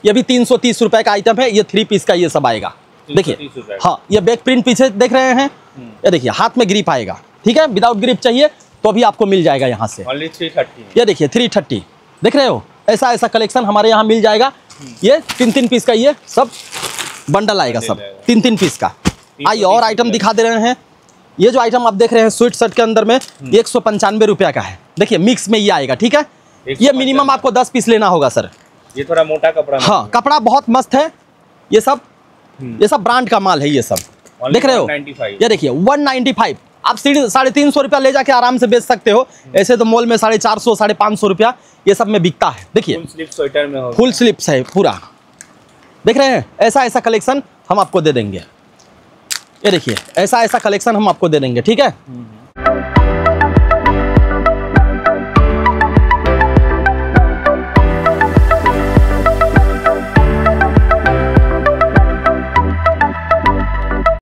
ये भी 330 रुपए का आइटम है। ये 3 पीस का ये सब आएगा। देखिए, हाँ, ये बैक प्रिंट पीछे देख रहे हैं, ये देखिए हाथ में ग्रिप आएगा। ठीक है, विदाउट ग्रिप चाहिए तो भी आपको मिल जाएगा यहाँ से। 330। ये देखिए 330 देख रहे हो, ऐसा कलेक्शन हमारे यहाँ मिल जाएगा। ये 3 पीस का ये सब बंडल आएगा, सब 3 पीस का। आइए और आइटम दिखा दे रहे हैं। ये जो आइटम आप देख रहे हैं स्वीट शर्ट के अंदर में 195 रुपया का है। देखिए मिक्स में ये आएगा। ठीक है, ये मिनिमम आपको 10 पीस लेना होगा सर। ये थोड़ा मोटा कपड़ा, हाँ, कपड़ा बहुत मस्त है। ये सब ब्रांड का माल है। ये सब देख रहे हो, ये देखिए 195। आप 350 रुपया ले जाके आराम से बेच सकते हो। ऐसे तो मॉल में 450 550 रुपया ये सब में बिकता है। देखिए फुल स्लीव स्वेटर में होगा, फुल स्लीव्स है पूरा। देख रहे हैं, ऐसा कलेक्शन हम आपको दे देंगे। ये देखिए ऐसा कलेक्शन हम आपको दे देंगे। ठीक है।